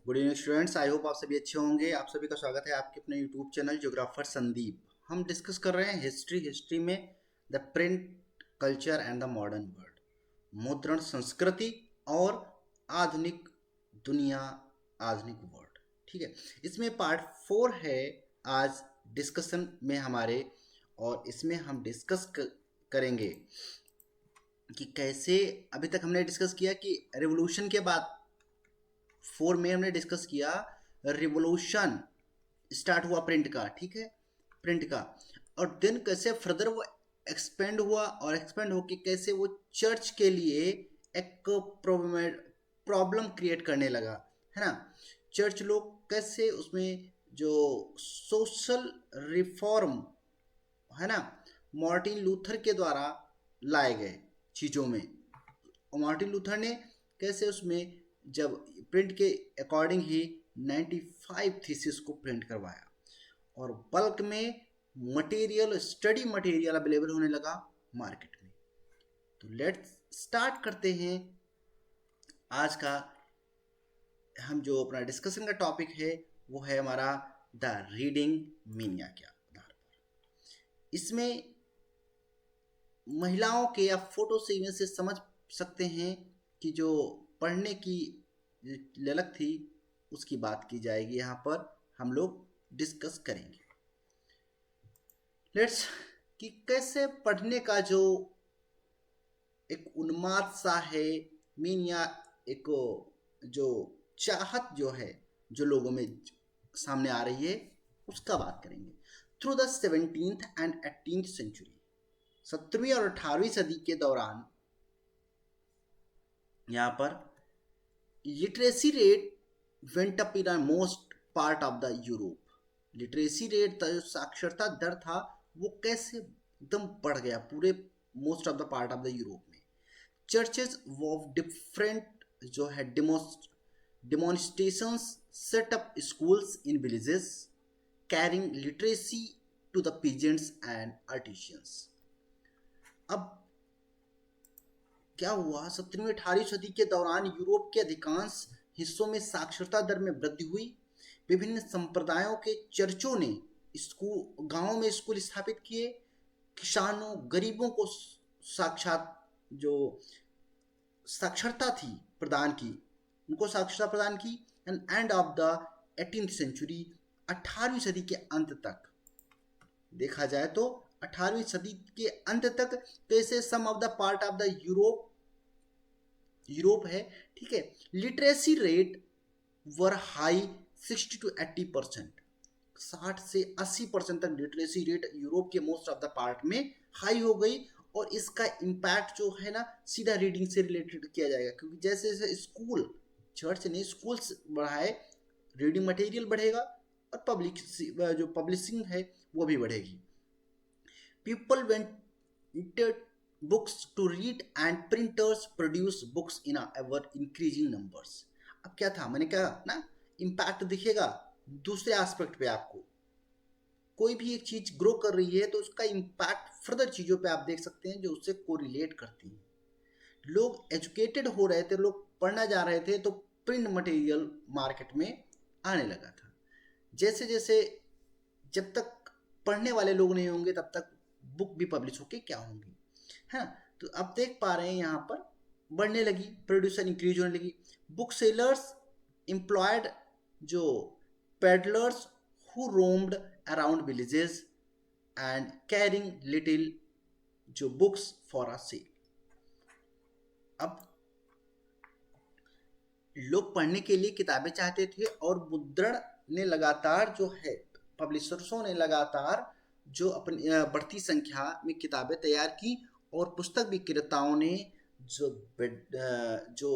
Good evening students. I hope आप सभी अच्छे होंगे। आप सभी का स्वागत है आपके अपने यूट्यूब चैनल ज्योग्राफर संदीप। हम डिस्कस कर रहे हैं हिस्ट्री में the print culture and the modern world, मुद्रण संस्कृति और आधुनिक दुनिया, आधुनिक वर्ल्ड। ठीक है, इसमें पार्ट 4 है आज डिस्कशन में हमारे, और इसमें हम डिस्कस करेंगे कि कैसे अभी तक हमने डिस्कस किया कि रेवोल्यूशन के बाद 4 में हमने डिस्कस किया रिवोल्यूशन स्टार्ट हुआ प्रिंट का, ठीक है, प्रिंट का, और देन कैसे फर्दर वो एक्सपेंड हुआ और एक्सपेंड होके कैसे वो चर्च के लिए एक प्रॉब्लम क्रिएट करने लगा, है ना। चर्च लोग कैसे उसमें जो सोशल रिफॉर्म, है ना, मार्टिन लूथर के द्वारा लाए गए चीज़ों में, और मार्टिन लूथर ने कैसे उसमें जब प्रिंट के अकॉर्डिंग ही 95 थीसिस को प्रिंट करवाया और बल्क में मटेरियल, स्टडी मटेरियल अवेलेबल होने लगा मार्केट में। तो लेट्स स्टार्ट करते हैं आज का। हम जो अपना डिस्कशन का टॉपिक है वो है हमारा द रीडिंग मीनिया के आधार पर। इसमें महिलाओं के या फोटो से इमेज से समझ सकते हैं कि जो पढ़ने की ललक थी उसकी बात की जाएगी, यहाँ पर हम लोग डिस्कस करेंगे। लेट्स कि कैसे पढ़ने का जो एक उन्माद सा है, मीन या एक जो चाहत जो है जो लोगों में सामने आ रही है उसका बात करेंगे। Through the 17th and 18th century, 17वीं और 18वीं सदी के दौरान यहाँ पर literacy rate went up in most part of the Europe. Literacy rate जो साक्षरता दर था वो कैसे एकदम बढ़ गया पूरे most of the part of the Europe में। चर्चेज ऑफ डिफरेंट जो है demonstrations set up schools in villages carrying literacy to the peasants and artisans. अब क्या हुआ, 17वीं 18वीं सदी के दौरान यूरोप के अधिकांश हिस्सों में साक्षरता दर में वृद्धि हुई। विभिन्न संप्रदायों के चर्चों ने स्कूल, गांवों में स्कूल स्थापित किए। किसानों, गरीबों को साक्षात जो साक्षरता थी प्रदान की, उनको साक्षरता प्रदान की। And end of the 18th century, 18वीं सदी के अंत तक देखा जाए तो 18वीं सदी के अंत तक कैसे some of the part of the Europe है, ठीक है, literacy rate were high 60 to 80%, 60 से 80% तक लिटरेसी रेट यूरोप के मोस्ट ऑफ द पार्ट में हाई हो गई। और इसका इम्पैक्ट जो है ना सीधा रीडिंग से रिलेटेड किया जाएगा, क्योंकि जैसे जैसे स्कूल, चर्च ने स्कूल्स बढ़ाए, रीडिंग मटेरियल बढ़ेगा और पब्लिक जो पब्लिशिंग है वो भी बढ़ेगी। People wanted books to read and printers produce books in ever increasing numbers। अब क्या था, मैंने कहा ना, इम्पैक्ट दिखेगा दूसरे एस्पेक्ट पे। आपको कोई भी एक चीज ग्रो कर रही है तो उसका इम्पैक्ट फर्दर चीजों पे आप देख सकते हैं जो उससे कोरिलेट करती हैं। लोग एजुकेटेड हो रहे थे, लोग पढ़ना जा रहे थे, तो प्रिंट मटेरियल मार्केट में आने लगा था। जैसे जैसे जब तक पढ़ने वाले लोग नहीं होंगे तब तक बुक भी पब्लिश होके क्या होंगी, है ना। तो अब देख पा रहे हैं यहाँ पर बढ़ने लगी, प्रोड्यूसर इंक्रीज होने लगी। बुक सेलर्स एम्प्लॉयड जो peddlers who roamed around villages and carrying little जो बुक्स फॉर अ सेल। अब लोग पढ़ने के लिए किताबें चाहते थे और मुद्रण ने लगातार जो है, पब्लिशर्सों ने लगातार जो अपनी बढ़ती संख्या में किताबें तैयार की, और पुस्तक विक्रेताओं ने जो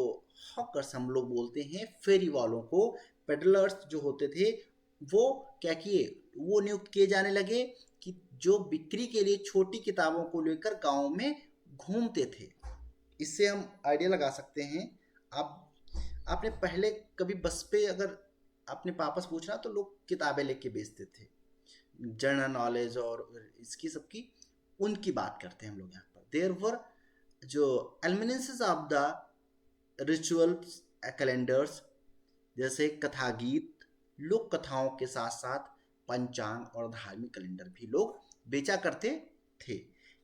हॉकर्स हम लोग बोलते हैं, फेरी वालों को, पेडलर्स जो होते थे, वो क्या किए, वो नियुक्त किए जाने लगे कि जो बिक्री के लिए छोटी किताबों को लेकर गाँव में घूमते थे। इससे हम आइडिया लगा सकते हैं। आपने पहले कभी बस पे अगर अपने पापा से पूछना तो लोग किताबें लेके बेचते थे, जनरल नॉलेज और इसकी सबकी, उनकी बात करते हैं हम लोग यहाँ पर। देयर वर जो एलमिनेंसेस ऑफ द रिचुअल्स कैलेंडर्स जैसे कथा गीत, लोक कथाओं के साथ साथ पंचांग और धार्मिक कैलेंडर भी लोग बेचा करते थे।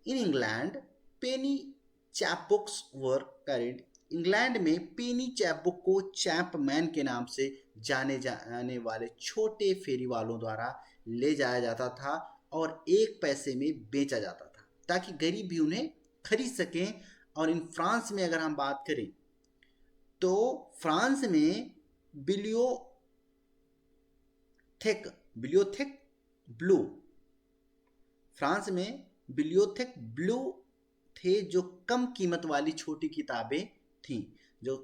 In England Penney chap books were carried. England में पेनी चैप बुक को चैपमैन के नाम से जाने जाने वाले छोटे फेरी वालों द्वारा ले जाया जाता था और 1 पैसे में बेचा जाता था ताकि गरीब भी उन्हें खरीद सकें। और इन फ्रांस में अगर हम बात करें तो फ्रांस में बिलियोथेक बिलियोथेक ब्लू फ्रांस में बिलियोथेक ब्लू थे, जो कम कीमत वाली छोटी किताबें थीं जो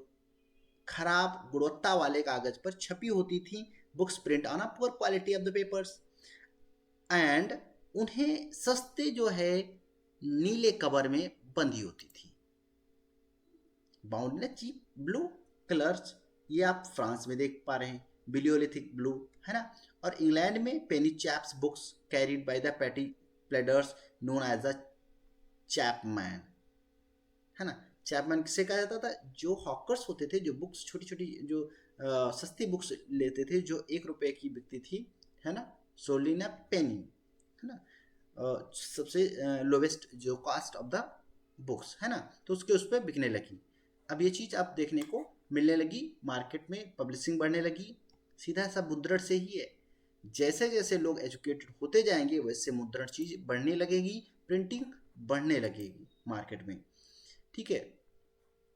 खराब गुणवत्ता वाले कागज पर छपी होती थीं। Books print on a poor quality of the papers and उन्हें सस्ते जो है नीले कवर में बंधी होती थी, bound in cheap blue colours. ये आप फ्रांस में देख पा रहे हैं, बिलियोलिथिक ब्लू, है ना। और इंग्लैंड में penny chaps books carried by the petty pedlars known as a chapman, है ना। चैपमैन किसे कहा जाता था? जो हॉकर्स होते थे, जो बुक्स छोटी छोटी जो सस्ती बुक्स लेते थे, जो 1 रुपए की बिकती थी, है ना, सोल्ड इन अ पेनी, है ना। सबसे लोवेस्ट जो कॉस्ट ऑफ द बुक्स, है ना, तो उसके उस पर बिकने लगी। अब ये चीज़ आप देखने को मिलने लगी मार्केट में, पब्लिशिंग बढ़ने लगी। सीधा सा मुद्रण से ही है, जैसे जैसे लोग एजुकेटेड होते जाएंगे वैसे मुद्रण चीज बढ़ने लगेगी, प्रिंटिंग बढ़ने लगेगी मार्केट में, ठीक है।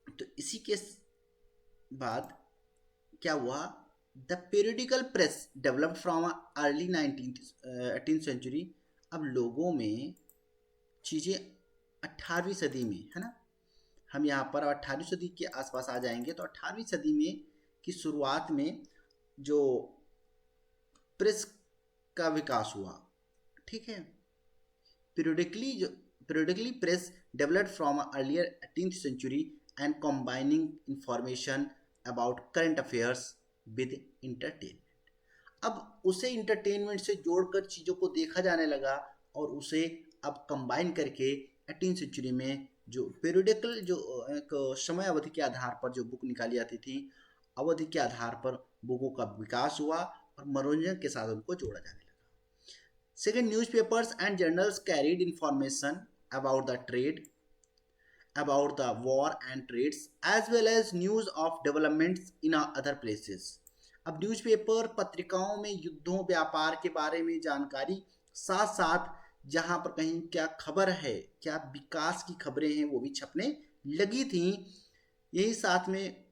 तो इसी के बाद क्या हुआ? The periodical press developed from early 18th century. अब लोगों में चीज़ें 18वीं सदी में, है ना, हम यहाँ पर 18वीं सदी के आसपास आ जाएंगे तो 18वीं सदी में की शुरुआत में जो प्रेस का विकास हुआ, ठीक है। periodically press developed from earlier 18th century and combining information about current affairs with entertainment। अब उसे इंटरटेनमेंट से जोड़कर चीज़ों को देखा जाने लगा और उसे अब कंबाइन करके 18th सेंचुरी में जो पेरियोडिकल जो एक समय अवधि के आधार पर जो बुक निकाली जाती थी, अवधि के आधार पर बुकों का विकास हुआ और मनोरंजन के साथ उनको जोड़ा जाने लगा। Second, newspapers and journals carried information about the trade, about the war and trades, as well as news of developments in other places। अब न्यूज़पेपर पत्रिकाओं में युद्धों व्यापार के बारे में जानकारी, साथ साथ जहां पर कहीं क्या खबर है, क्या विकास की खबरें हैं, वो भी छपने लगी थी। यही साथ में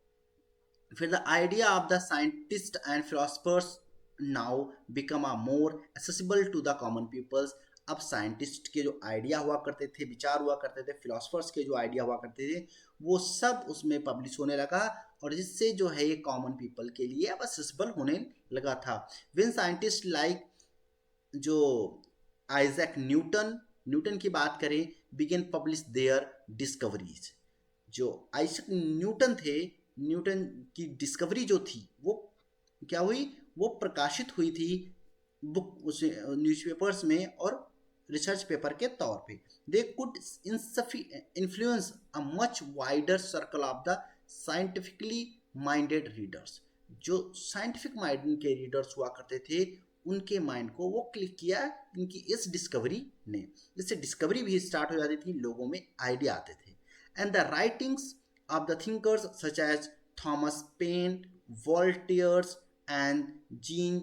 फिर the idea of the scientist and philosophers now become a more accessible to the common peoples. अब साइंटिस्ट के जो आइडिया हुआ करते थे, विचार हुआ करते थे, फिलोसफर्स के जो आइडिया हुआ करते थे, वो सब उसमें पब्लिश होने लगा और जिससे जो है ये कॉमन पीपल के लिए अब एक्सेसिबल होने लगा था। विन साइंटिस्ट लाइक जो आइजैक न्यूटन की बात करें, बिगिन पब्लिश देयर डिस्कवरीज। जो आइजैक न्यूटन थे, न्यूटन की डिस्कवरी जो थी वो क्या हुई? वो प्रकाशित हुई थी बुक उस न्यूज़पेपर्स में और रिसर्च पेपर के तौर पे। They could influence a much wider circle of the scientifically minded readers. जो साइंटिफिक माइंड के रीडर्स हुआ करते थे, उनके माइंड को वो क्लिक किया इनकी इस डिस्कवरी ने। इससे डिस्कवरी भी स्टार्ट हो जाती थी, लोगों में आइडिया आते थे। And the writings of the thinkers such as Thomas Paine, Voltaires and Jean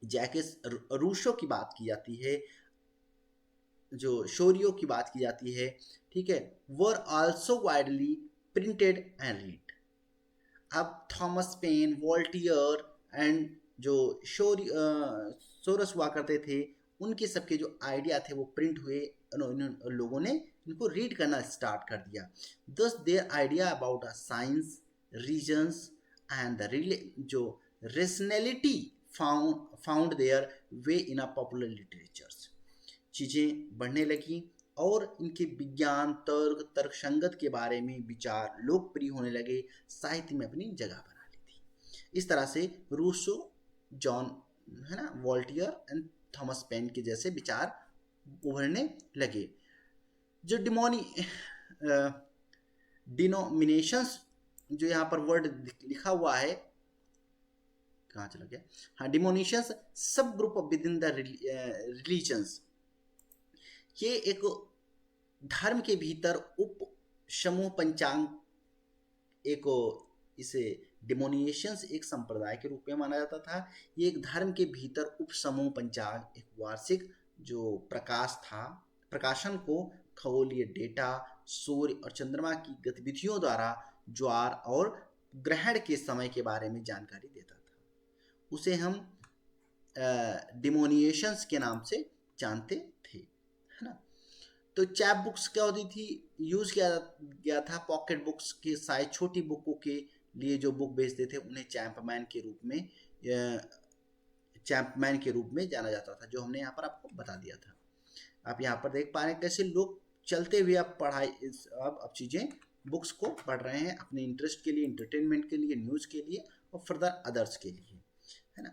Jacques Rousseau की बात की जाती है, जो शोरियो की बात की जाती है, ठीक है, were also widely printed and read. अब थॉमस पेन, वॉल्टियर एंड जो सोरस हुआ करते थे, उनके सबके जो आइडिया थे वो प्रिंट हुए, लोगों ने इनको रीड करना स्टार्ट कर दिया। Thus their idea about science, reasons and the जो rationality found their way in a popular literatures. चीज़ें बढ़ने लगी और इनके विज्ञान, तर्क संगत के बारे में विचार लोकप्रिय होने लगे, साहित्य में अपनी जगह बना ली थी। इस तरह से रूसो, जॉन, है ना, वॉल्टियर एंड थॉमस पेन के जैसे विचार उभरने लगे। जो डिनोमिनेशंस जो यहाँ पर वर्ड लिखा हुआ है, कहाँ चला गया, हाँ, डिमोनिशंस सब group with in the religions, ये एक धर्म के भीतर उप समूह पंचांग, एक इसे डिमोनिएशंस एक संप्रदाय के रूप में माना जाता था। ये एक धर्म के भीतर उप समूह पंचांग, एक वार्षिक जो प्रकाश था, प्रकाशन को खगोलीय डेटा, सूर्य और चंद्रमा की गतिविधियों द्वारा ज्वार और ग्रहण के समय के बारे में जानकारी देता था। उसे हम डिमोनिएशंस के नाम से जानते थे, है ना। तो चैप बुक्स क्या होती थी, यूज किया गया था पॉकेट बुक्स के साइज छोटी बुकों के लिए, जो बुक बेचते थे उन्हें चैंपमैन के रूप में जाना जाता था, जो हमने यहाँ पर आपको बता दिया था। आप यहाँ पर देख पा रहे हैं कैसे लोग चलते हुए अब पढ़ाई, अब चीज़ें बुक्स को पढ़ रहे हैं अपने इंटरेस्ट के लिए, इंटरटेनमेंट के लिए, न्यूज़ के लिए और फर्दर अदर्स के लिए, है ना।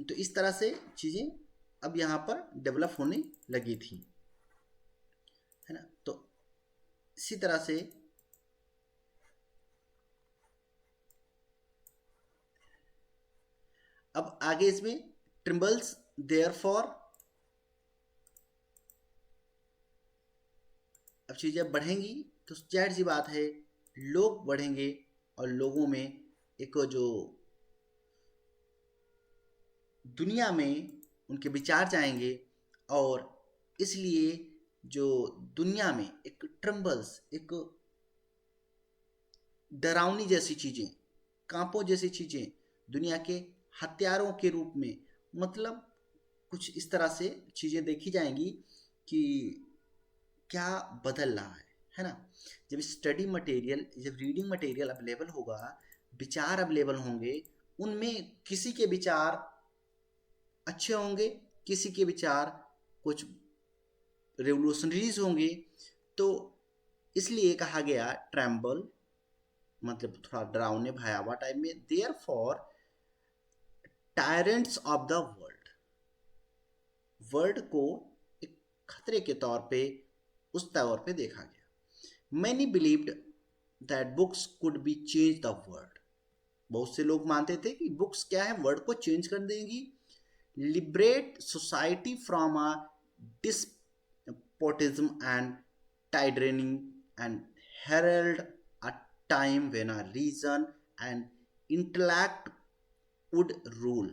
तो इस तरह से चीज़ें अब यहाँ पर डेवलप होने लगी थी, है ना। तो इसी तरह से अब आगे इसमें ट्रिम्बल्स देयरफॉर, अब चीज़ें बढ़ेंगी तो जाहिर सी बात है लोग बढ़ेंगे और लोगों में एक जो दुनिया में उनके विचार जाएंगे, और इसलिए जो दुनिया में एक ट्रम्बल्स, एक डरावनी जैसी चीज़ें, कांपों जैसी चीज़ें दुनिया के हथियारों के रूप में, मतलब कुछ इस तरह से चीज़ें देखी जाएंगी कि क्या बदल रहा है ना। जब स्टडी मटेरियल, जब रीडिंग मटेरियल अवेलेबल होगा, विचार अवेलेबल होंगे, उनमें किसी के विचार अच्छे होंगे, किसी के विचार कुछ रेवोल्यूशनरीज होंगे। तो इसलिए कहा गया ट्रैम्बल, मतलब थोड़ा डरावने भयावह टाइप में, therefore tyrants of the world, world को एक खतरे के तौर पे, उस तौर पे देखा गया। Many believed that books could be change the world, बहुत से लोग मानते थे कि बुक्स क्या है, वर्ल्ड को चेंज कर देंगी, liberate society from a despotism and tyranny and herald a time when a reason and intellect would rule.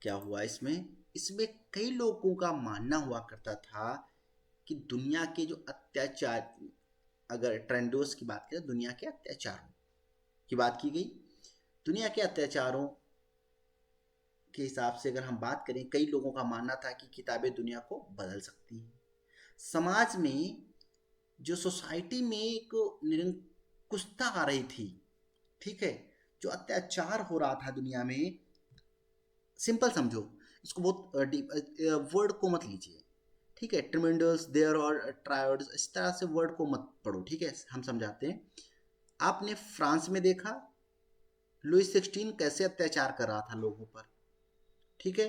क्या हुआ इसमें, इसमें कई लोगों का मानना हुआ करता था कि दुनिया के जो अत्याचार, अगर ट्रेंडोस की बात करें, दुनिया के अत्याचारों की बात की गई, दुनिया के अत्याचारों के हिसाब से अगर हम बात करें, कई लोगों का मानना था कि किताबें दुनिया को बदल सकती हैं। समाज में जो सोसाइटी में एक निरंकुशता आ रही थी, ठीक है, जो अत्याचार हो रहा था दुनिया में, सिंपल समझो इसको, बहुत वर्ड को मत लीजिए, ठीक है, ट्रिमेंडस देयर और ट्रायड्स, इस तरह से वर्ड को मत पढ़ो, ठीक है, हम समझाते हैं। आपने फ्रांस में देखा लुई 16 कैसे अत्याचार कर रहा था लोगों पर, ठीक है।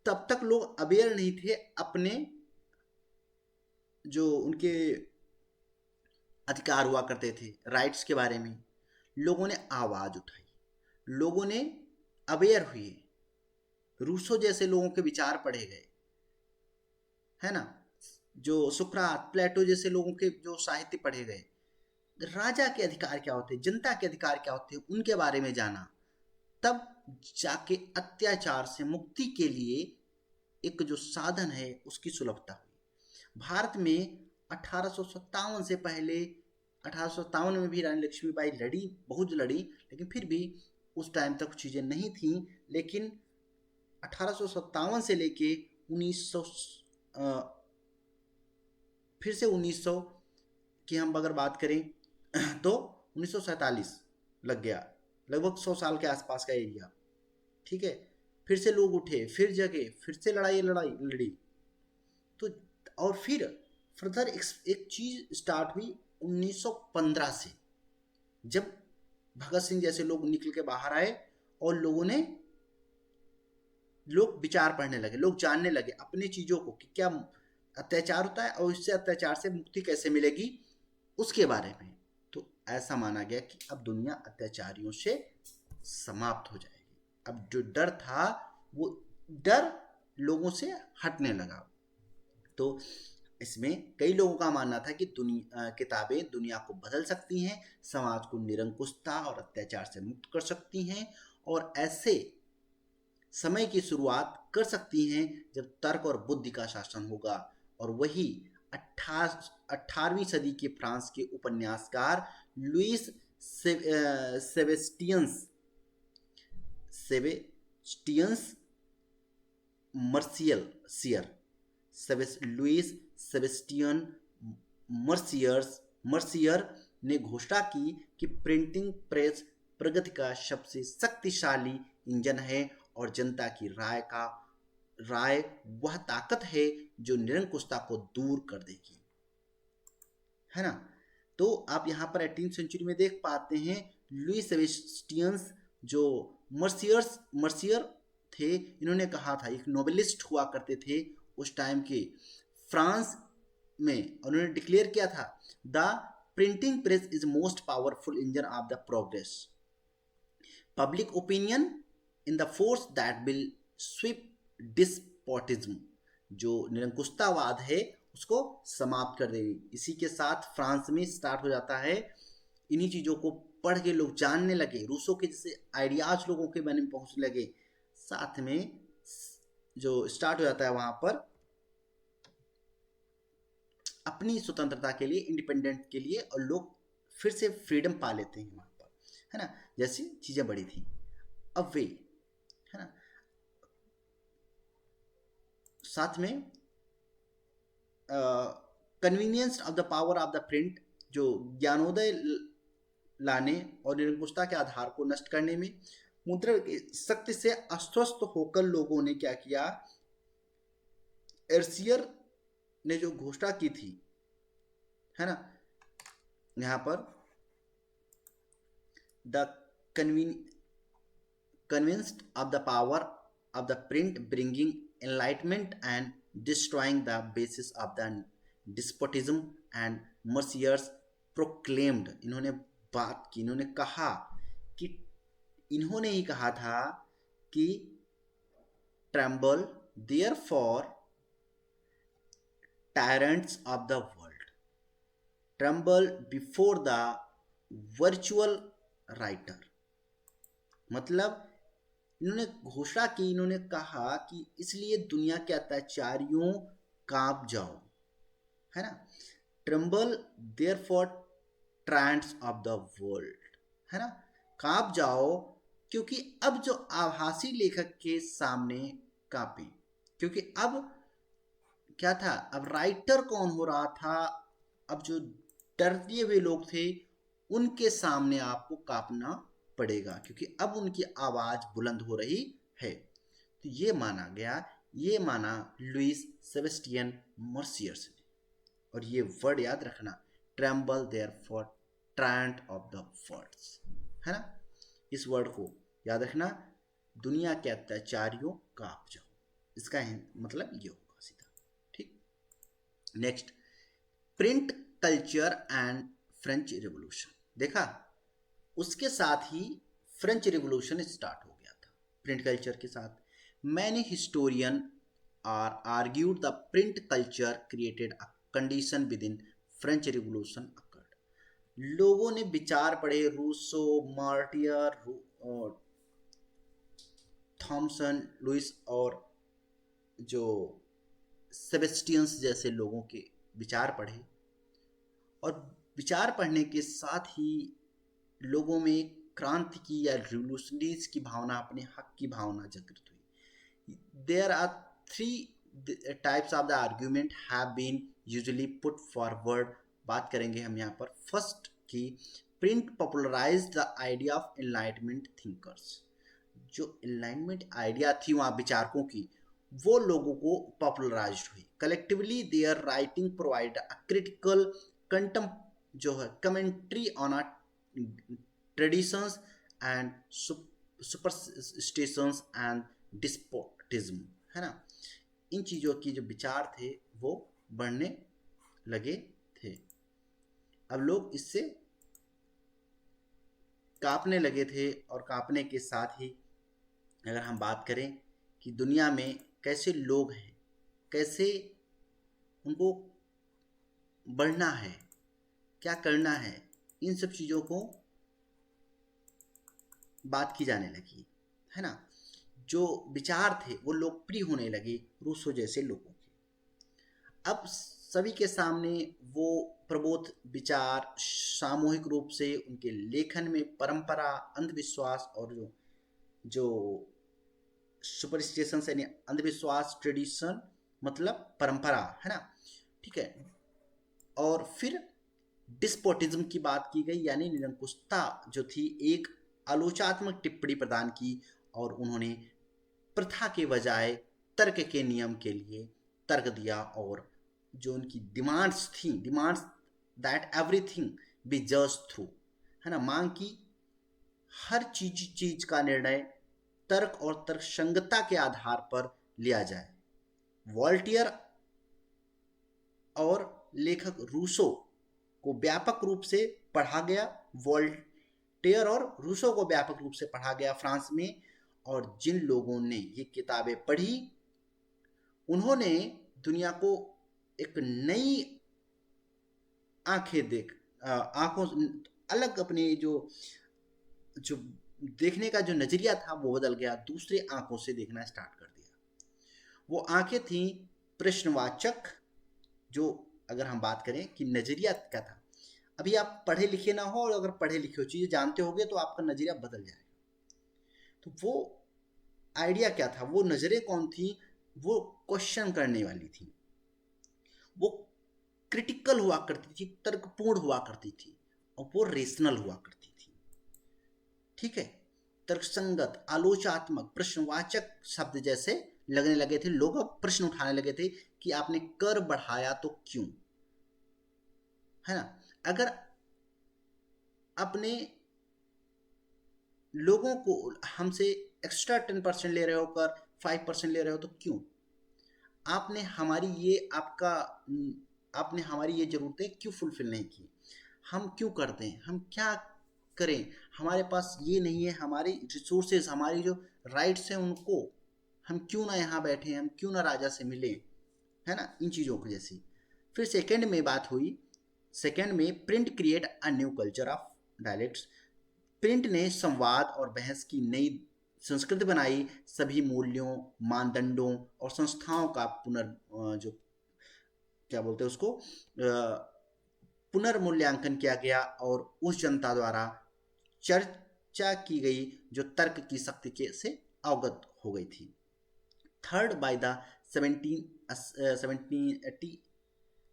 तब तक लोग अवेयर नहीं थे अपने जो उनके अधिकार हुआ करते थे, राइट्स के बारे में। लोगों ने आवाज उठाई, लोगों ने अवेयर हुए, रूसो जैसे लोगों के विचार पढ़े गए, है ना, जो सुकरात, प्लेटो जैसे लोगों के जो साहित्य पढ़े गए, राजा के अधिकार क्या होते, जनता के अधिकार क्या होते, उनके बारे में जाना, तब जाके अत्याचार से मुक्ति के लिए एक जो साधन है उसकी सुलभता हुई। भारत में 1857 से पहले, 1857 में भी रानी लक्ष्मीबाई लड़ी, बहुत लड़ी, लेकिन फिर भी उस टाइम तक चीज़ें नहीं थी। लेकिन 1857 से लेके 1900, फिर से 1900 की हम अगर बात करें तो 1947 लग गया, लगभग 100 साल के आसपास का एरिया, ठीक है। फिर से लोग उठे, फिर जगे, फिर से लड़ाई लड़ी। तो और फिर फर्दर एक चीज स्टार्ट हुई 1915 से, जब भगत सिंह जैसे लोग निकल के बाहर आए और लोग विचार पढ़ने लगे, लोग जानने लगे अपनी चीजों को कि क्या अत्याचार होता है और इससे अत्याचार से मुक्ति कैसे मिलेगी, उसके बारे में। ऐसा माना गया कि अब दुनिया अत्याचारियों से समाप्त हो जाएगी। अब जो डर था वो डर लोगों से हटने लगा। तो इसमें कई लोगों का मानना था कि किताबें दुनिया को बदल सकती हैं, समाज को निरंकुशता और अत्याचार से मुक्त कर सकती हैं और ऐसे समय की शुरुआत कर सकती हैं जब तर्क और बुद्धि का शासन होगा। और वही 18वीं सदी के फ्रांस के उपन्यासकार लुइस सेबेस्टियंस मर्सियल सियर लुइस सेबेस्टियन मर्सियर ने घोषणा की कि प्रिंटिंग प्रेस प्रगति का सबसे शक्तिशाली इंजन है और जनता की राय वह ताकत है जो निरंकुशता को दूर कर देगी, है ना। तो आप यहाँ पर 18वीं सेंचुरी में देख पाते हैं लुइस सेबेस्टियंस जो मर्सियर थे, इन्होंने कहा था, एक नोवेलिस्ट हुआ करते थे उस टाइम के फ्रांस में, उन्होंने डिक्लेयर किया था the printing press is most powerful engine of the progress public opinion in the force that will sweep despotism, जो निरंकुशतावाद है उसको समाप्त कर देगी। इसी के साथ फ्रांस में स्टार्ट हो जाता है, इन्हीं चीज़ों को पढ़ के लोग जानने लगे, रूसों के जैसे आइडियाज लोगों के मन में पहुंचने लगे। साथ में जो स्टार्ट हो जाता है वहां पर अपनी स्वतंत्रता के लिए, इंडिपेंडेंट के लिए, और लोग फिर से फ्रीडम पा लेते हैं वहां पर, है ना, जैसी चीजें बड़ी थी। अब वे, है ना, साथ में convenience of the power of the print, जो ज्ञानोदय लाने और निरंकुशता के आधार को नष्ट करने में मुद्रा की शक्ति से अस्वस्थ होकर लोगों ने क्या किया, एर्सियर ने जो घोषणा की थी, है ना, यहां पर the convinced of the power of the print bringing enlightenment and destroying the basis of the despotism and Merciers proclaimed, इन्होंने बात की, इन्होंने कहा कि इन्होंने ही कहा था कि tremble therefore tyrants of the world, tremble before the virtual writer, मतलब इन्होंने घोषणा की, इन्होंने कहा कि इसलिए दुनिया के अत्याचारियों कांप जाओ, है ना, tremble therefore tyrants of the world, है ना, कांप जाओ क्योंकि अब जो आभासी लेखक के सामने कांपे, क्योंकि अब क्या था, अब राइटर कौन हो रहा था, अब जो डरते हुए लोग थे उनके सामने आपको कांपना पड़ेगा क्योंकि अब उनकी आवाज बुलंद हो रही है। तो ये माना गया, ये माना लुइस सेबेस्टियन मर्सियर्स ने। और ये वर्ड याद रखना, tremble therefore tyrant of the words, है ना, इस वर्ड को याद रखना, दुनिया के अत्याचारियों कांप जाओ, इसका मतलब ये होगा सीधा, ठीक। Next, print culture and French revolution, देखा, उसके साथ ही फ्रेंच रिवॉल्यूशन स्टार्ट हो गया था प्रिंट कल्चर के साथ। Many historian are argued the print culture created a condition within French revolution occurred. लोगों ने विचार पढ़े, रूसो, मार्टियर, थॉमसन, लुइस और जो सेबेस्टियंस जैसे लोगों के विचार पढ़े, और विचार पढ़ने के साथ ही लोगों में क्रांति की या रिवोल्यूशनरीज की भावना, अपने हक की भावना जागृत हुई। There are three types of the argument have been usually put forward, बात करेंगे हम यहाँ पर। फर्स्ट की print popularise the idea of enlightenment thinkers, जो एनलाइटमेंट आइडिया थी वहाँ विचारकों की, वो लोगों को पॉपुलराइज हुई। Collectively their writing provide a critical कंटम जो है commentary on a traditions and superstitions and despotism, है ना, इन चीज़ों की जो विचार थे वो बढ़ने लगे थे। अब लोग इससे कांपने लगे थे। और कांपने के साथ ही अगर हम बात करें कि दुनिया में कैसे लोग हैं, कैसे उनको बढ़ना है, क्या करना है, इन सब चीज़ों को बात की जाने लगी, है ना। जो विचार थे वो लोकप्रिय होने लगे रूसो जैसे लोगों के। अब सभी के सामने वो प्रबोध विचार सामूहिक रूप से उनके लेखन में परंपरा, अंधविश्वास और जो सुपरस्टिशन यानी अंधविश्वास, ट्रेडिशन मतलब परंपरा, है ना, ठीक है। और फिर डिस्पोटिज्म की बात की गई, यानी निरंकुशता जो थी, एक आलोचनात्मक टिप्पणी प्रदान की और उन्होंने प्रथा के बजाय तर्क के नियम के लिए तर्क दिया। और जो उनकी डिमांड्स थी, डिमांड्स दैट एवरीथिंग बी जज थ्रू, है ना, मांग की हर चीज का निर्णय तर्क और तर्कसंगतता के आधार पर लिया जाए। वॉल्टियर और लेखक रूसो को व्यापक रूप से पढ़ा गया, वॉल्टेयर और रूसो को व्यापक रूप से पढ़ा गया फ्रांस में। और जिन लोगों ने ये किताबें पढ़ी उन्होंने दुनिया को एक नई आंखों अलग, अपने जो देखने का जो नजरिया था वो बदल गया, दूसरे आंखों से देखना स्टार्ट कर दिया। वो आंखें थी प्रश्नवाचक। जो अगर हम बात करें कि नजरिया क्या था, अभी आप पढ़े लिखे ना हो और अगर पढ़े लिखे हो, चीजें जानते होगे तो आपका नजरिया बदल जाएगा। तो वो आइडिया क्या था, वो नजरें कौन थी, वो क्वेश्चन करने वाली थी, वो क्रिटिकल हुआ करती थी, तर्कपूर्ण हुआ करती थी, और वो रेशनल हुआ करती थी, ठीक है। तर्कसंगत, आलोचनात्मक, प्रश्नवाचक शब्द जैसे लगने लगे थे। लोग अब प्रश्न उठाने लगे थे कि आपने कर बढ़ाया तो क्यों, है ना। अगर अपने लोगों को हमसे एक्स्ट्रा 10% ले रहे हो, कर 5% ले रहे हो तो क्यों, आपने हमारी ये जरूरतें क्यों फुलफिल नहीं की, हम क्यों करते हैं, हम क्या करें, हमारे पास ये नहीं है, हमारी रिसोर्सेज, हमारी जो राइट्स हैं उनको हम क्यों ना यहाँ बैठे, हम क्यों ना राजा से मिले, है ना, इन चीज़ों को जैसी। फिर सेकंड में बात हुई, सेकंड में print create a new culture of dialects. Print ने संवाद और बहस की नई संस्कृति बनाई, सभी मूल्यों, मानदंडों और संस्थाओं का जो क्या बोलते हैं उसको पुनर्मूल्यांकन किया गया और उस जनता द्वारा चर्चा की गई जो तर्क की शक्ति के से अवगत हो गई थी। थर्ड, बाय द 1780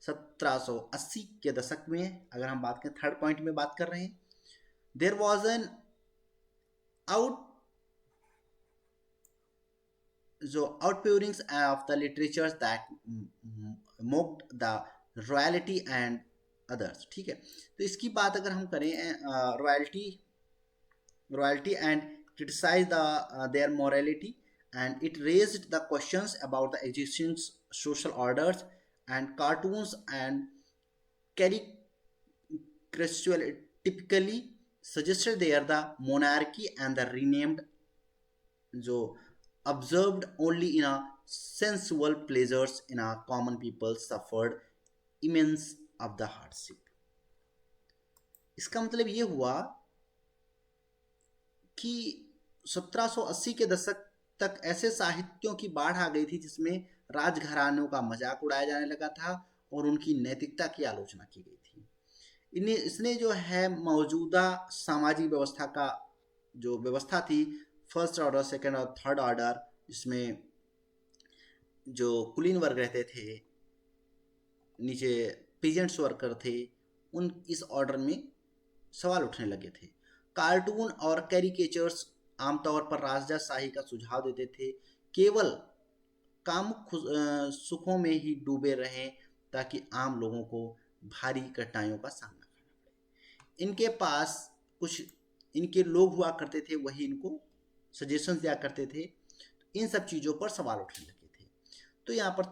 1780 के दशक में अगर हम बात करें, थर्ड पॉइंट में बात कर रहे हैं, there was an outpourings of the literatures that mocked the royalty and others, ठीक है। तो इसकी बात अगर हम करें, royalty and criticize their morality, and it raised the questions about the existing social orders, and cartoons and caricature typically suggested there the monarchy and the renamed जो observed only in a sensual pleasures in a common people suffered immense of the hardship। इसका मतलब ये हुआ कि 1780 के दशक तक ऐसे साहित्यों की बाढ़ आ गई थी जिसमें राजघरानों का मजाक उड़ाया जाने लगा था और उनकी नैतिकता की आलोचना की गई थी। इसने जो है मौजूदा सामाजिक व्यवस्था का जो व्यवस्था थी, फर्स्ट ऑर्डर, सेकंड और थर्ड ऑर्डर, इसमें जो कुलीन वर्ग रहते थे, नीचे पीजेंट्स वर्कर थे, उन इस ऑर्डर में सवाल उठने लगे थे। कार्टून और कैरिकेचर्स आमतौर पर राजशाही का सुझाव देते थे, केवल कामुक सुखों में ही डूबे रहें ताकि आम लोगों को भारी कठिनाइयों का सामना करना पड़े। इनके पास कुछ इनके लोग हुआ करते थे, वही इनको सजेशन दिया करते थे, इन सब चीज़ों पर सवाल उठने लगे थे। तो यहाँ पर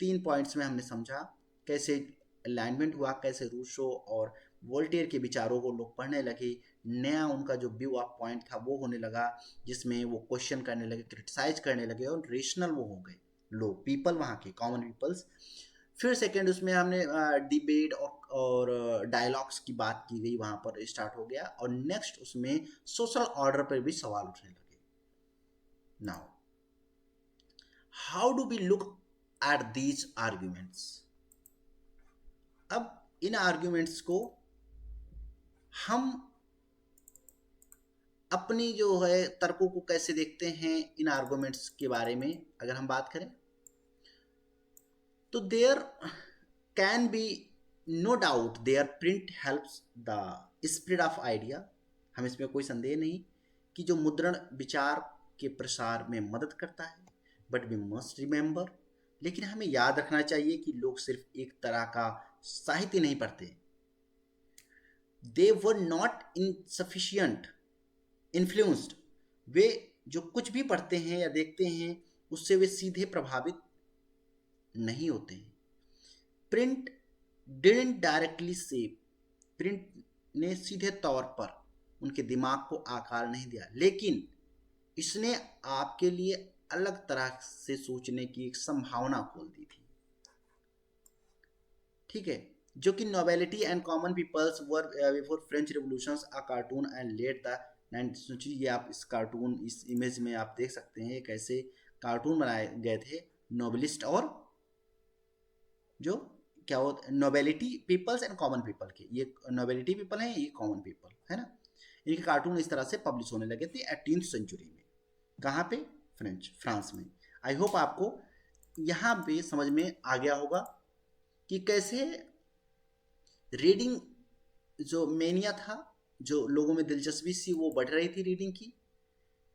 3 पॉइंट्स में हमने समझा कैसे अलाइनमेंट हुआ, कैसे रूसो और वोल्टेयर के विचारों को लोग पढ़ने लगे, नया उनका जो व्यू ऑफ पॉइंट था वो होने लगा, जिसमें वो क्वेश्चन करने लगे, क्रिटिसाइज करने लगे और रेशनल वो हो गए लोग, पीपल वहाँ के कॉमन पीपल्स। फिर सेकेंड उसमें हमने डिबेट और डायलॉग्स की बात की गई, वहाँ पर स्टार्ट हो गया। और नेक्स्ट उसमें सोशल ऑर्डर पर भी सवाल उठने लगे। Now how do we look at these arguments? अब इन आर्ग्यूमेंट्स को हम अपनी जो है तर्कों को कैसे देखते हैं, इन आर्ग्यूमेंट्स के बारे में अगर हम बात करें तो there can be no doubt there print helps the spread of idea. हम इसमें कोई संदेह नहीं कि जो मुद्रण विचार के प्रसार में मदद करता है, बट वी मस्ट रिमेंबर, लेकिन हमें याद रखना चाहिए कि लोग सिर्फ एक तरह का साहित्य नहीं पढ़ते। दे वर नॉट इनसफिशियंट इन्फ्लुएंस्ड। वे जो कुछ भी पढ़ते हैं या देखते हैं उससे वे सीधे प्रभावित नहीं होते हैं। Print didn't directly save, print ने सीधे तौर पर उनके दिमाग को आकार नहीं दिया, लेकिन इसने आपके लिए अलग तरह से सोचने की एक संभावना खोल दी थी। ठीक है, जो कि novelty and common peoples were before French revolutions a cartoon and late the 19th century. ये आप इस कार्टून, इस इमेज में आप देख सकते हैं कैसे कार्टून बनाए गए थे नोबलिस्ट और जो क्या होता है nobility peoples and common people के। ये नोबेलिटी पीपल हैं, ये कॉमन पीपल है ना। इनके कार्टून इस तरह से पब्लिश होने लगे थे 18th सेंचुरी में। कहाँ पे? फ्रांस में। आई होप आपको यहाँ पे समझ में आ गया होगा कि कैसे रीडिंग जो मेनिया था, जो लोगों में दिलचस्पी सी वो बढ़ रही थी रीडिंग की,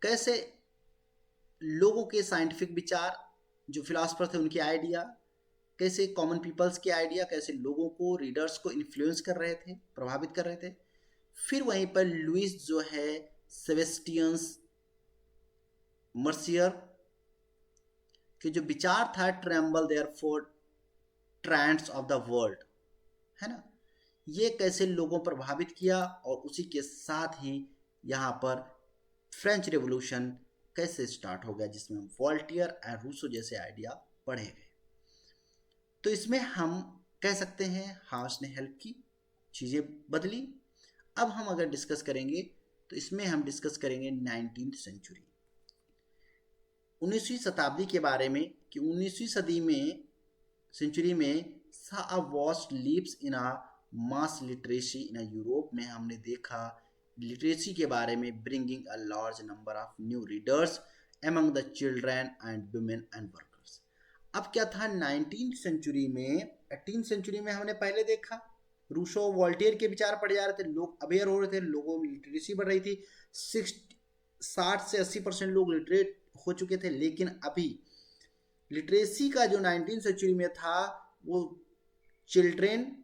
कैसे लोगों के साइंटिफिक विचार, जो फिलासफर थे उनके आइडिया, कैसे कॉमन पीपल्स के आइडिया कैसे लोगों को, रीडर्स को इन्फ्लुएंस कर रहे थे, प्रभावित कर रहे थे। फिर वहीं पर लुइस जो है सेबेस्टियंस मर्सियर के जो विचार था tremble therefore trends of the world, है ना, ये कैसे लोगों पर प्रभावित किया। और उसी के साथ ही यहाँ पर फ्रेंच रेवोल्यूशन कैसे स्टार्ट हो गया, जिसमें वॉल्टियर एंड रूसो जैसे आइडिया पढ़े गए। तो इसमें हम कह सकते हैं हाँ उसने हेल्प की, चीज़ें बदली। अब हम अगर डिस्कस करेंगे तो इसमें हम डिस्कस करेंगे 19th सेंचुरी, 19वीं शताब्दी के बारे में, कि 19वीं सदी में सेंचुरी में सा a vast leaps in a mass literacy in Europe में हमने देखा लिटरेसी के बारे में, bringing a large number of new readers among the children and women and workers. अब क्या था 19th सेंचुरी में, 18th सेंचुरी में हमने पहले देखा रूसो वॉल्टेयर के विचार पढ़े जा रहे थे, लोग अवेयर हो रहे थे, लोगों में लिटरेसी बढ़ रही थी, 60 से 80% लोग लिटरेट हो चुके थे। लेकिन अभी लिटरेसी का जो 19th सेंचुरी में था वो चिल्ड्रेन,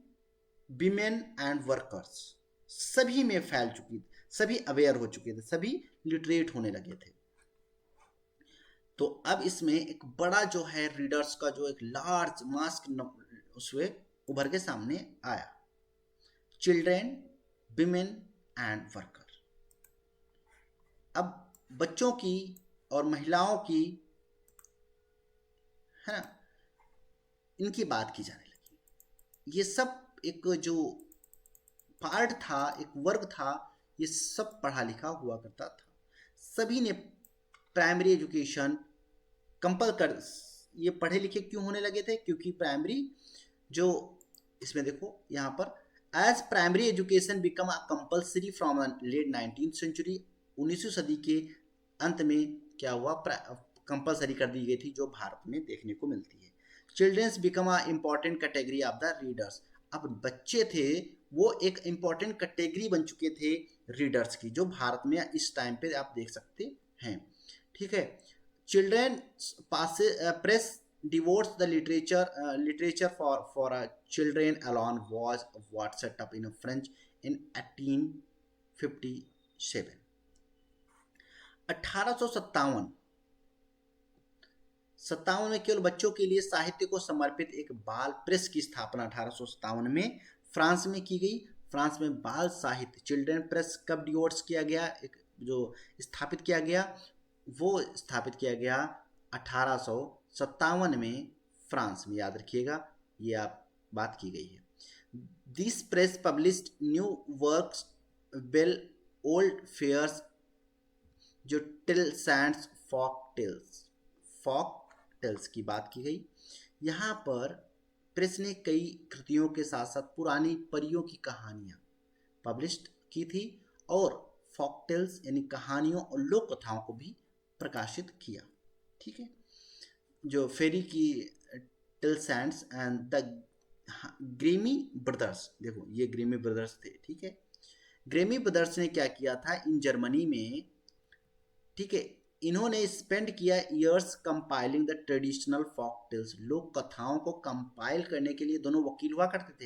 विमेन एंड वर्कर्स सभी में फैल चुकी थी, सभी अवेयर हो चुके थे, सभी लिटरेट होने लगे थे। तो अब इसमें एक बड़ा जो है रीडर्स का जो एक लार्ज मास्क उसमें उभर के सामने आया, चिल्ड्रेन, विमेन एंड वर्कर। अब बच्चों की और महिलाओं की, है ना, इनकी बात की जाने लगी। ये सब एक जो पार्ट था, एक वर्ग था, ये सब पढ़ा लिखा हुआ करता था, सभी ने प्राइमरी एजुकेशन कंपल कर, ये पढ़े लिखे क्यों होने लगे थे? क्योंकि प्राइमरी जो इसमें देखो यहाँ पर as primary education become a compulsory from late 19th century, 19वीं सदी के अंत में क्या हुआ, कंपलसरी कर दी गई थी, जो भारत में देखने को मिलती है। Childrens become a important category of the readers. अब बच्चे थे वो एक इम्पॉर्टेंट कैटेगरी बन चुके थे रीडर्स की, जो भारत में इस टाइम पे आप देख सकते हैं। ठीक है, children press devotes the literature for a children alone was what set up in French in 1857। 1857 में केवल बच्चों के लिए साहित्य को समर्पित एक बाल प्रेस की स्थापना 1857 में फ्रांस में की गई। फ्रांस में बाल साहित्य चिल्ड्रन प्रेस कब डिवोर्स किया गया, एक जो स्थापित किया गया, वो स्थापित किया गया 1857 में फ्रांस में, याद रखिएगा, ये आप बात की गई है। This press published new works well old fairs जो टिल सैंड्स फॉक टेल्स की बात की गई। यहाँ पर प्रेस ने कई कृतियों के साथ साथ पुरानी परियों की कहानियाँ पब्लिश की थी और फॉक टेल्स यानी कहानियों और लोक कथाओं को भी प्रकाशित किया। ठीक है, जो फेरी की till Sands and the Grammy brothers, देखो ये ग्रेमी ब्रदर्स थे। ठीक है, ग्रेमी ब्रदर्स ने क्या किया था इन जर्मनी में, ठीक है, इन्होंने स्पेंड किया years compiling the traditional folk tales, लोक कथाओं को कंपाइल करने के लिए दोनों वकील हुआ करते थे,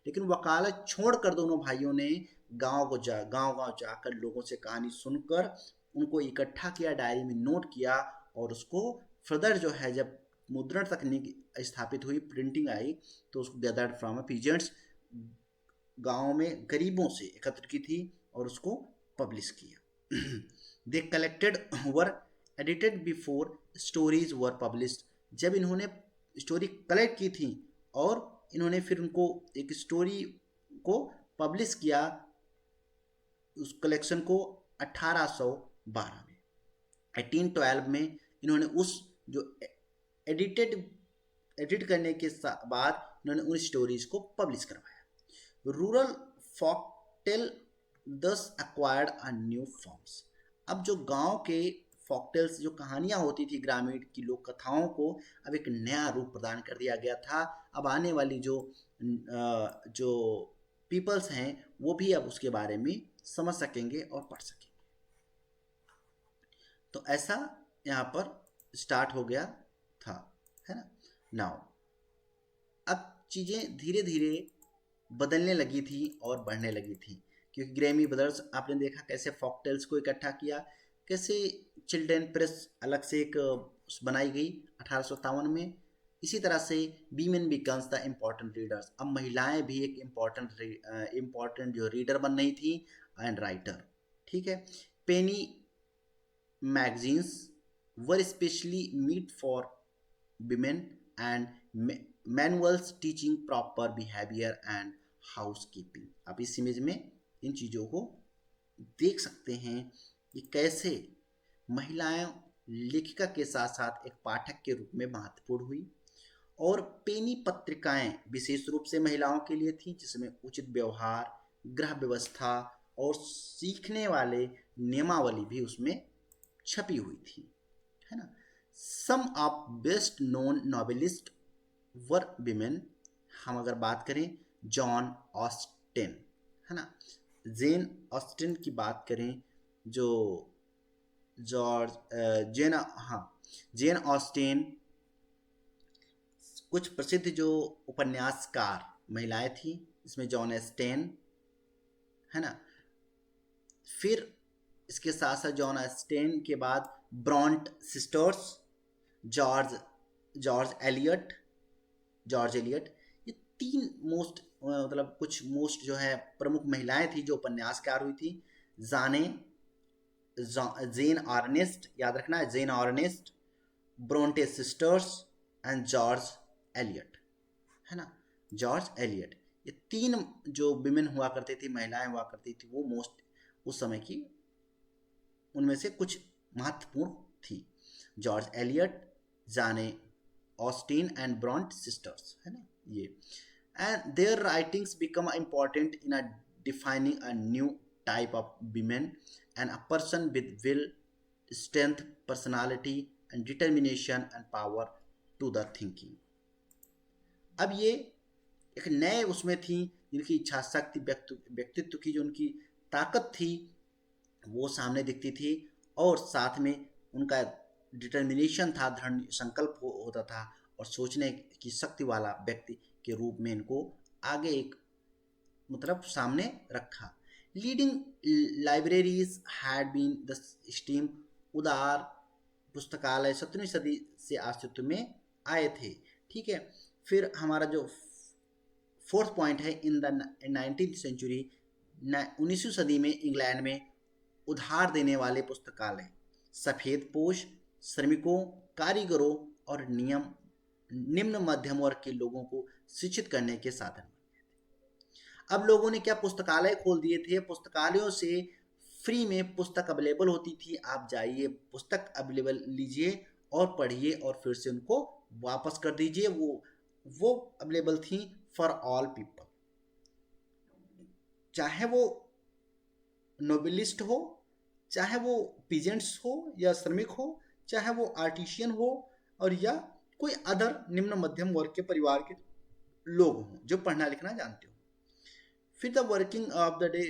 लेकिन वकालत छोड़कर दोनों भाइयों ने गांव गांव जाकर लोगों से कहानी सुनकर उनको इकट्ठा किया, डायरी में नोट किया और उसको फर्दर जो है जब मुद्रण तकनीक स्थापित हुई, प्रिंटिंग आई, तो उसको गैदर्ड फ्रॉम पीजेंट्स, गाँव में गरीबों से एकत्र की थी और उसको पब्लिश किया। They collected were edited before stories were published, जब इन्होंने स्टोरी कलेक्ट की थी और इन्होंने फिर उनको एक स्टोरी को पब्लिश किया, उस कलेक्शन को 1812 में, 1812 में इन्होंने उस जो एडिट करने के बाद इन्होंने उन स्टोरीज को पब्लिश करवाया। रूरल फॉक टेल दस एक्वायर्ड अ न्यू फॉर्म्स, अब जो गांव के फॉकटेल्स जो कहानियां होती थी ग्रामीण की लोक कथाओं को अब एक नया रूप प्रदान कर दिया गया था। अब आने वाली जो पीपल्स हैं वो भी अब उसके बारे में समझ सकेंगे और पढ़ सकेंगे। तो ऐसा यहाँ पर स्टार्ट हो गया था, है ना। नाउ अब चीज़ें धीरे धीरे बदलने लगी थी और बढ़ने लगी थी, क्योंकि ग्रेमी ब्रदर्स आपने देखा कैसे फॉकटेल्स को इकट्ठा किया, कैसे चिल्ड्रन प्रेस अलग से एक बनाई गई 1857 में। इसी तरह से women becomes the important readers, अब महिलाएं भी एक इम्पॉर्टेंट जो रीडर बन रही थी एंड राइटर। ठीक है, penny magazines were specially meant for women and manuals teaching proper behaviour and housekeeping. आप इस इमेज में इन चीज़ों को देख सकते हैं कि कैसे महिलाएं लेखिका के साथ साथ एक पाठक के रूप में महत्वपूर्ण हुई, और पेनी पत्रिकाएं विशेष रूप से महिलाओं के लिए थी, जिसमें उचित व्यवहार, गृह व्यवस्था और सीखने वाले नियमावली भी उसमें छपी हुई थी, है ना। Some of best known novelist were women, हम अगर बात करें जॉन ऑस्टेन, है ना, जेन ऑस्टेन की बात करें, जो जेन ऑस्टेन कुछ प्रसिद्ध जो उपन्यासकार महिलाएं थी, इसमें जॉन ऑस्टेन, है ना। फिर इसके साथ साथ जॉन ऑस्टेन के बाद ब्रॉन्ट सिस्टर्स, जॉर्ज एलियट, ये तीन कुछ मोस्ट जो है प्रमुख महिलाएं थी जो उपन्यासकार हुई थी। जेन अर्नेस्ट, याद रखना है, जेन अर्नेस्ट, Bronte sisters and George Eliot, है ना, जॉर्ज एलियट। ये तीन जो विमेन हुआ करती थी, महिलाएं हुआ करती थी, वो मोस्ट उस समय की उनमें से कुछ महत्वपूर्ण थी। George Eliot, Jane Austen and Bronte sisters, है ना ये। And their writings become important in defining a new type of women and a person with will, strength, personality and determination and power to the thinking। अब ये एक नए उसमें थी जिनकी इच्छा शक्ति, व्यक्तित्व की जो उनकी ताकत थी वो सामने दिखती थी, और साथ में उनका डिटर्मिनेशन था, दृढ़ संकल्प होता था, और सोचने की शक्ति वाला व्यक्ति के रूप में इनको आगे एक सामने रखा। Leading libraries had been the steam, उदार पुस्तकालय 17वीं सदी से अस्तित्व में आए थे। ठीक है, फिर हमारा जो फोर्थ पॉइंट है, इन द 19th सेंचुरी, 19वीं सदी में इंग्लैंड में उधार देने वाले पुस्तकालय सफेद पोश, श्रमिकों, कारीगरों और निम्न मध्यम वर्ग के लोगों को शिक्षित करने के साधन। अब लोगों ने क्या पुस्तकालय खोल दिए थे, पुस्तकालयों से फ्री में पुस्तक अवेलेबल होती थी, आप जाइए पुस्तक अवेलेबल लीजिए और पढ़िए और फिर से उनको वापस कर दीजिए, वो अवेलेबल थी फॉर ऑल पीपल, चाहे वो नोबलिस्ट हो, चाहे वो पीजेंट्स हो या श्रमिक हो, चाहे वो आर्टिशियन हो और या कोई अदर निम्न मध्यम वर्ग के परिवार के लोग हों जो पढ़ना लिखना जानते हो। फिर the working of the day,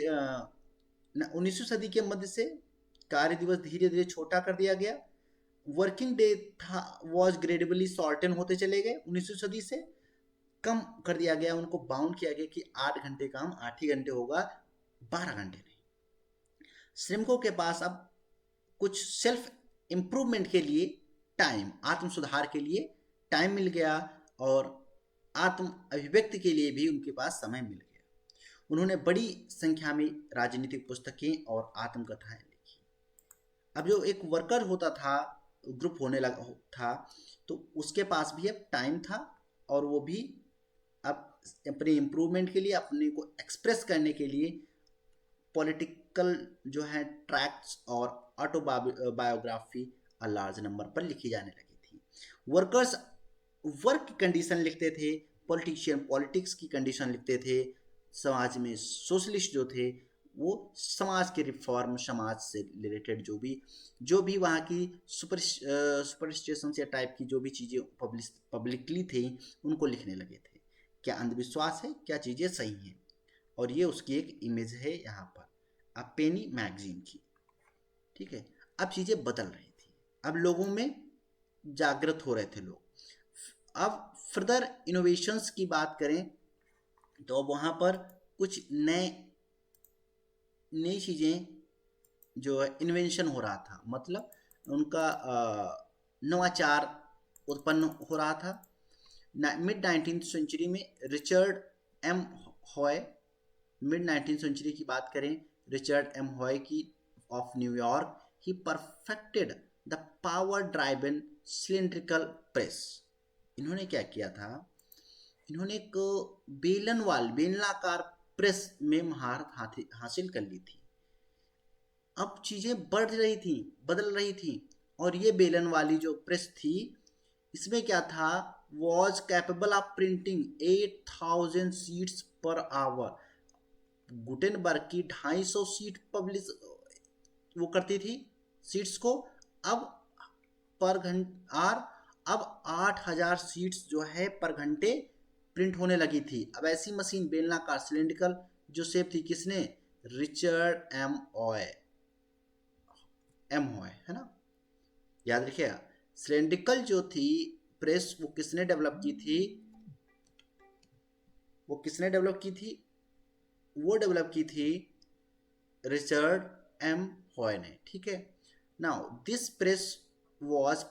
19वीं सदी के मध्य से कार्य दिवस धीरे धीरे छोटा कर दिया गया। वर्किंग डे था वॉज ग्रेजुअली शॉर्टन होते चले गए, 19वीं सदी से कम कर दिया गया, उनको बाउंड किया गया कि 8 घंटे काम 8 ही घंटे होगा, 12 घंटे नहीं। श्रमिकों के पास अब कुछ सेल्फ इम्प्रूवमेंट के लिए टाइम, आत्म सुधार के लिए टाइम मिल गया और आत्म अभिव्यक्ति के लिए भी उनके पास समय मिल गया। उन्होंने बड़ी संख्या में राजनीतिक पुस्तकें और आत्मकथाएं लिखी। अब जो एक वर्कर होता था, ग्रुप होने लगा था, तो उसके पास भी अब टाइम था और वो भी अब अपने इम्प्रूवमेंट के लिए, अपने को एक्सप्रेस करने के लिए पॉलिटिकल जो है ट्रैक्ट्स और ऑटोबायोग्राफी लार्ज नंबर पर लिखी जाने लगी थी। वर्कर्स वर्क की कंडीशन लिखते थे, पॉलिटिशियन पॉलिटिक्स की कंडीशन लिखते थे, समाज में सोशलिस्ट जो थे वो समाज के रिफॉर्म, समाज से रिलेटेड जो भी वहाँ की सुपरस्टिशंस या टाइप की जो भी चीज़ें पब्लिकली थी उनको लिखने लगे थे। क्या अंधविश्वास है, क्या चीज़ें सही हैं, और ये उसकी एक इमेज है यहाँ पर, अब पेनी मैगजीन की। ठीक है, अब चीज़ें बदल रही थी, अब लोगों में जागृत हो रहे थे लोग। अब फर्दर इनोवेशंस की बात करें तो अब वहाँ पर कुछ नई चीज़ें जो है इन्वेंशन हो रहा था, मतलब उनका नवाचार उत्पन्न हो रहा था। मिड 19th सेंचुरी में Richard M हॉय, mid 19th century की बात करें, रिचर्ड एम हॉय की of New York, he perfected the power driven cylindrical press. इन्होंने क्या किया था, इन्होंने एक बेलनाकार प्रेस में महारत हासिल कर ली थी। अब चीज़ें बढ़ रही थी, बदल रही थी, और ये बेलन वाली जो प्रेस थी इसमें क्या था, was capable of printing 8000 sheets per hour. Gutenberg की 250 शीट पब्लिश वो करती थी शीट्स को, अब पर घंटे अब 8000 शीट्स जो है पर घंटे प्रिंट होने लगी थी। अब ऐसी मशीन बेलनाकार सिलेंड्रिकल जो शेप थी, किसने, रिचर्ड एम हॉय है ना, याद रखिएगा। सिलेंड्रिकल जो थी प्रेस वो किसने डेवलप की थी, वो डेवलप की थी रिचर्ड एम हॉय ने। ठीक है, now this press was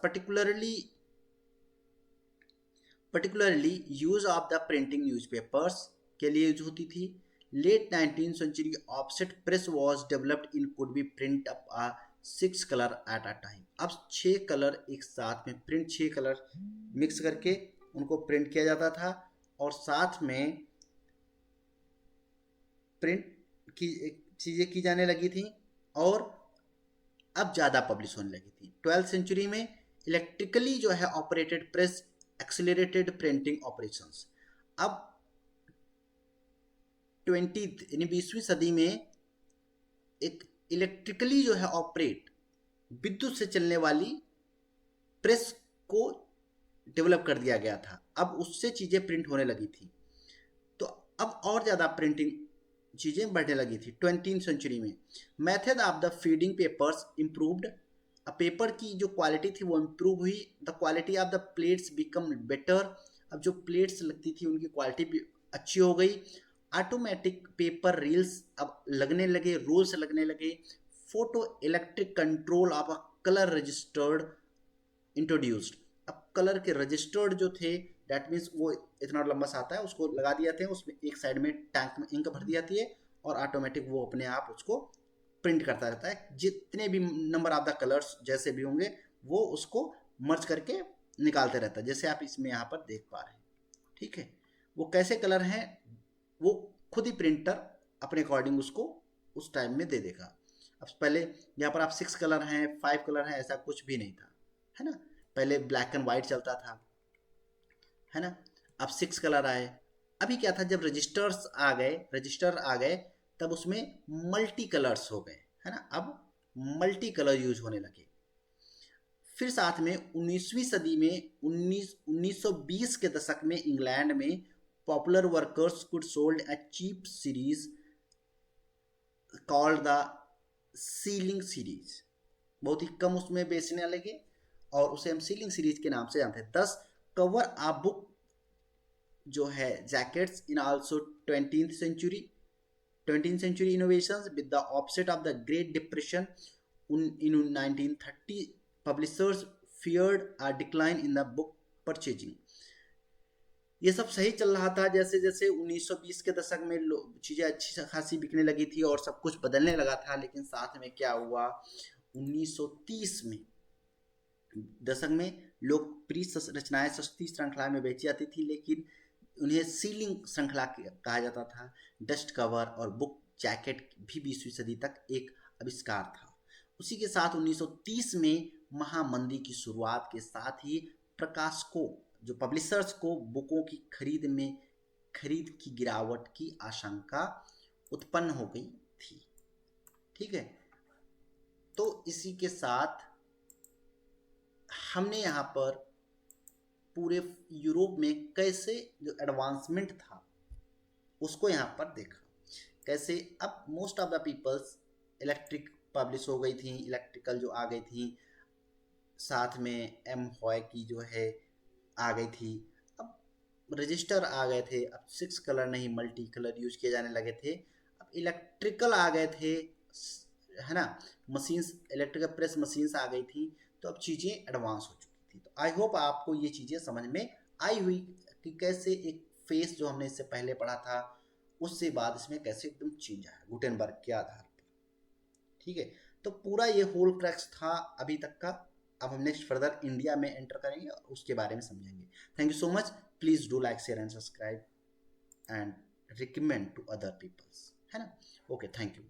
particularly use of the printing newspapers के लिए यूज होती थी। Late 19th century offset press was developed in could be print up 6 colour at a time. अब 6 कलर एक साथ में प्रिंट, 6 कलर मिक्स करके उनको प्रिंट किया जाता था और साथ में प्रिंट की चीज़ें की जाने लगी थी और अब ज़्यादा पब्लिश होने लगी थी। 12th सेंचुरी में इलेक्ट्रिकली जो है operated press accelerated printing operations. अब 20वीं सदी में एक इलेक्ट्रिकली जो है ऑपरेट, विद्युत से चलने वाली प्रेस को डेवलप कर दिया गया था। अब उससे चीज़ें प्रिंट होने लगी थी, तो अब और ज़्यादा प्रिंटिंग चीज़ें बढ़ने लगी थी। 20th सेंचुरी में method of the feeding papers improved, paper की जो क्वालिटी थी वो इम्प्रूव हुई। The quality of the plates become better, अब जो प्लेट्स लगती थी उनकी क्वालिटी भी अच्छी हो गई। ऑटोमेटिक पेपर रील्स अब लगने लगे, रोल्स लगने लगे। Photo electric control of a colour registered introduced, अब कलर के रजिस्टर्ड जो थे डैट मीन्स वो इतना लंबा सा आता है, उसको लगा दिए जाते हैं, उसमें एक साइड में टैंक में इंक भर दी जाती है और ऑटोमेटिक वो अपने आप उसको प्रिंट करता रहता है। जितने भी नंबर ऑफ द कलर्स जैसे भी होंगे वो उसको मर्ज करके निकालते रहता है, जैसे आप इसमें यहाँ पर देख पा रहे हैं। ठीक है, वो कैसे कलर हैं वो खुद ही प्रिंटर अपने अकॉर्डिंग उसको उस टाइम में दे देगा। अब पहले यहाँ पर आप 6 कलर हैं, 5 कलर हैं, ऐसा कुछ भी नहीं था, है ना। पहले ब्लैक एंड वाइट चलता था, है ना। अब 6 कलर आए। अभी क्या था, जब रजिस्टर आ गए तब उसमें मल्टी कलर्स हो गए, है ना। अब मल्टी कलर यूज होने लगे। फिर साथ में 19वीं सदी में 1920 के दशक में इंग्लैंड में popular workers could sold a cheap series called the shilling series. बहुत ही कम उसमें बेचने लगे और उसे हम सीलिंग सीरीज के नाम से जानते हैं। 10 कवर आ बुक जो है jackets in also 20th century innovations with the offset of the Great Depression in 1930 publishers feared a decline in the book purchasing। ये सब सही चल रहा था, जैसे जैसे 1920 के दशक में चीज़ें अच्छी खासी बिकने लगी थी और सब कुछ बदलने लगा था। लेकिन साथ में क्या हुआ, 1930 में दशक में लोकप्रिय रचनाएं सस्ती श्रृंखला में बेची जाती थी, लेकिन उन्हें सीलिंग श्रृंखला कहा जाता था। डस्ट कवर और बुक जैकेट भी 20वीं सदी तक एक आविष्कार था। उसी के साथ 1930 में महामंदी की शुरुआत के साथ ही प्रकाशकों जो पब्लिशर्स को बुकों की खरीद की गिरावट की आशंका उत्पन्न हो गई थी। ठीक है, तो इसी के साथ हमने यहाँ पर पूरे यूरोप में कैसे जो एडवांसमेंट था उसको यहाँ पर देखा। कैसे अब most of the peoples electric publish हो गई थी, इलेक्ट्रिकल जो आ गई थी, साथ में एम हॉय की जो है आ गई थी। अब रजिस्टर आ गए थे, अब 6 कलर नहीं मल्टी कलर यूज किए जाने लगे थे। अब इलेक्ट्रिकल आ गए थे, है ना, मशीन्स, इलेक्ट्रिकल प्रेस मशीन्स आ गई थी, तो अब चीज़ें एडवांस हो चुकी थी। तो आई होप आपको ये चीज़ें समझ में आई हुई कि कैसे एक फेस जो हमने इससे पहले पढ़ा था उससे बाद इसमें कैसे एकदम चेंज आया गुटेनबर्ग के आधार पर। ठीक है, तो पूरा ये होल क्रैक्स था अभी तक का। अब हम नेक्स्ट फर्दर इंडिया में एंटर करेंगे और उसके बारे में समझेंगे। Thank you so much. Please do like share and subscribe and recommend to other peoples, है ना। Okay, thank you.